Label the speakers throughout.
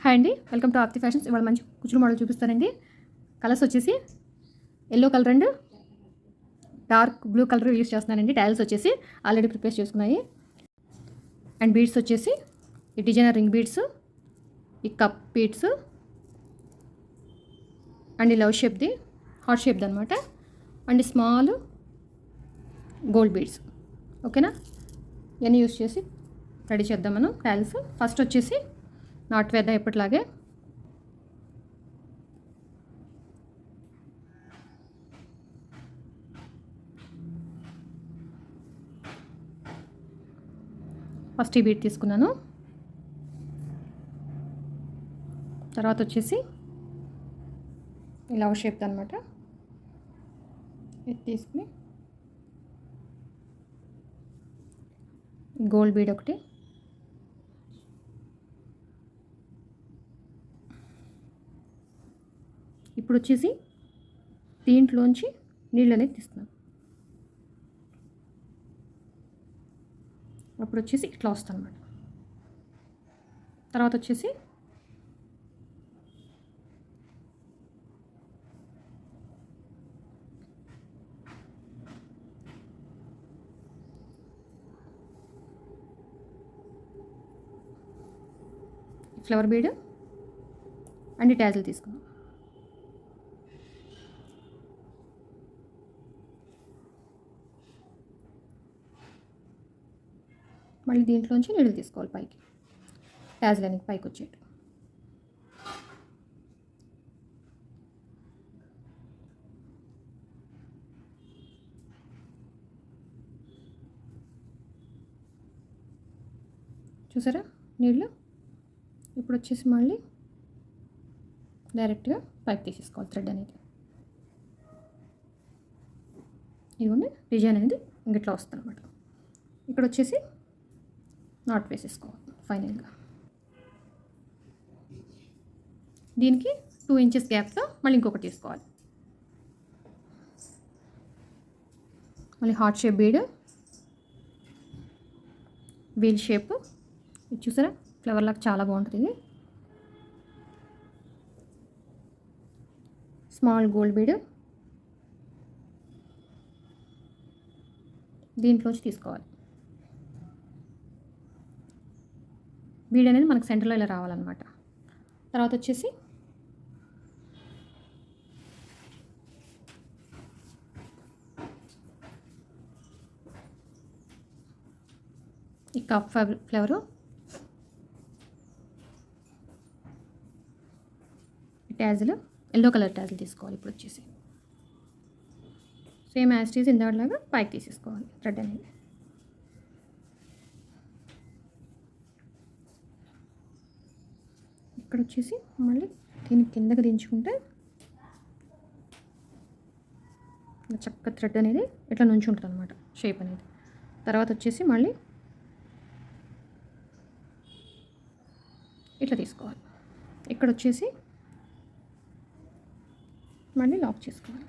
Speaker 1: Hi అండి, welcome to ఆప్తి fashions. ఇవాళ మంచి కుచ్చుల మోడల్ చూపిస్తానండి. కలర్స్ వచ్చేసి yellow colour and dark blue colour use చేస్తున్నానండి. టైల్స్ వచ్చేసి ఆల్రెడీ ప్రిపేర్ చేసుకున్నాయి. అండ్ బీడ్స్ వచ్చేసి ఈ డిజైనర్ రింగ్ బీడ్స్, ఈ కప్ బీడ్స్ అండ్ ఈ లవ్ షేప్ది హార్ట్ షేప్ది అనమాట. And small gold beads. ఓకేనా, ఇవన్నీ యూస్ చేసి రెడీ చేద్దాం మనం టైల్స్. ఫస్ట్ వచ్చేసి నాట్ వేద్దాం ఎప్పటిలాగే. ఫస్ట్ ఈ బీట్ తీసుకున్నాను. తర్వాత వచ్చేసి లవ్ షేప్ అనమాట. ఇది తీసుకుని గోల్డ్ బీడ్ ఒకటి, ఇప్పుడు వచ్చేసి దీంట్లోంచి నీళ్ళు అనేది తీస్తున్నాం. అప్పుడు వచ్చేసి ఇట్లా వస్తుంది అన్నమాట. తర్వాత వచ్చేసి ఫ్లవర్ బీడ్ అండ్ ట్యాజిల్ తీసుకున్నాం. మళ్ళీ దీంట్లోంచి నీళ్ళు తీసుకోవాలి పైకి, ట్యాజిల్ అనేది పైకి వచ్చేట్టు. చూసారా నీళ్ళు? ఇప్పుడు వచ్చేసి మళ్ళీ డైరెక్ట్గా పైకి తీసేసుకోవాలి థ్రెడ్ అనేది. ఇదిగోండి డిజైన్ అనేది ఇంగిట్లా వస్తుంది అనమాట. ఇక్కడ వచ్చేసి నాట్ వేసేసుకోవాలి ఫైనల్గా. దీనికి 2 ఇంచెస్ గ్యాప్తో మళ్ళీ ఇంకొకటి తీసుకోవాలి. మళ్ళీ heart shape bead, wheel shape. ఇది చూసారా ఫ్లవర్ లాగా చాలా బాగుంటుంది ఇది. స్మాల్ గోల్డ్ బీడ్ దీంట్లోంచి తీసుకోవాలి. బీడ్ అనేది మనకు సెంటర్లో ఇలా రావాలన్నమాట. తర్వాత వచ్చేసి ఈ కప్ ఫ్లవరు, ట్యాజిల్ ఎల్లో కలర్ ట్యాజిల్ తీసుకోవాలి. ఇప్పుడు వచ్చేసి సేమ్ యాజ్ టీజ్ ఇందాలాగా పైకి తీసేసుకోవాలి థ్రెడ్ అనేది. ఇక్కడ వచ్చేసి మళ్ళీ దీన్ని కిందకి దించుకుంటే చక్కగా థ్రెడ్ అనేది ఇట్లా నుంచి ఉంటుంది అనమాట షేప్ అనేది. తర్వాత వచ్చేసి మళ్ళీ ఇట్లా తీసుకోవాలి. ఇక్కడ వచ్చేసి మళ్ళీ లాక్ చేసుకోవాలి.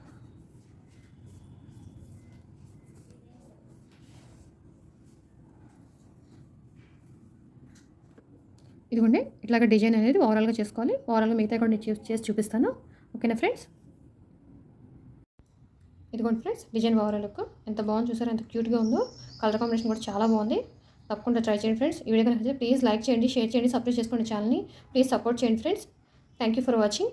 Speaker 1: ఇదిగోండి ఇట్లాగా డిజైన్ అనేది ఓవరాల్గా చేసుకోవాలి. ఓవరాల్గా మిగతా కూడా నేను చేసి చూపిస్తాను. ఓకేనా ఫ్రెండ్స్? ఇదిగోండి ఫ్రెండ్స్, డిజైన్ ఓవరాల్ లుక్ ఎంత బాగుంది చూసారు, ఎంత క్యూట్గా ఉందో. కలర్ కాంబినేషన్ కూడా చాలా బాగుంది. తప్పకుండా ట్రై చేయండి ఫ్రెండ్స్. ఈ వీడియో కనుక ప్లీజ్ లైక్ చేయండి, షేర్ చేయండి, సబ్స్క్రైబ్ చేసుకోండి ఛానల్ని. ప్లీజ్ సపోర్ట్ చేయండి friends. Thank you for watching.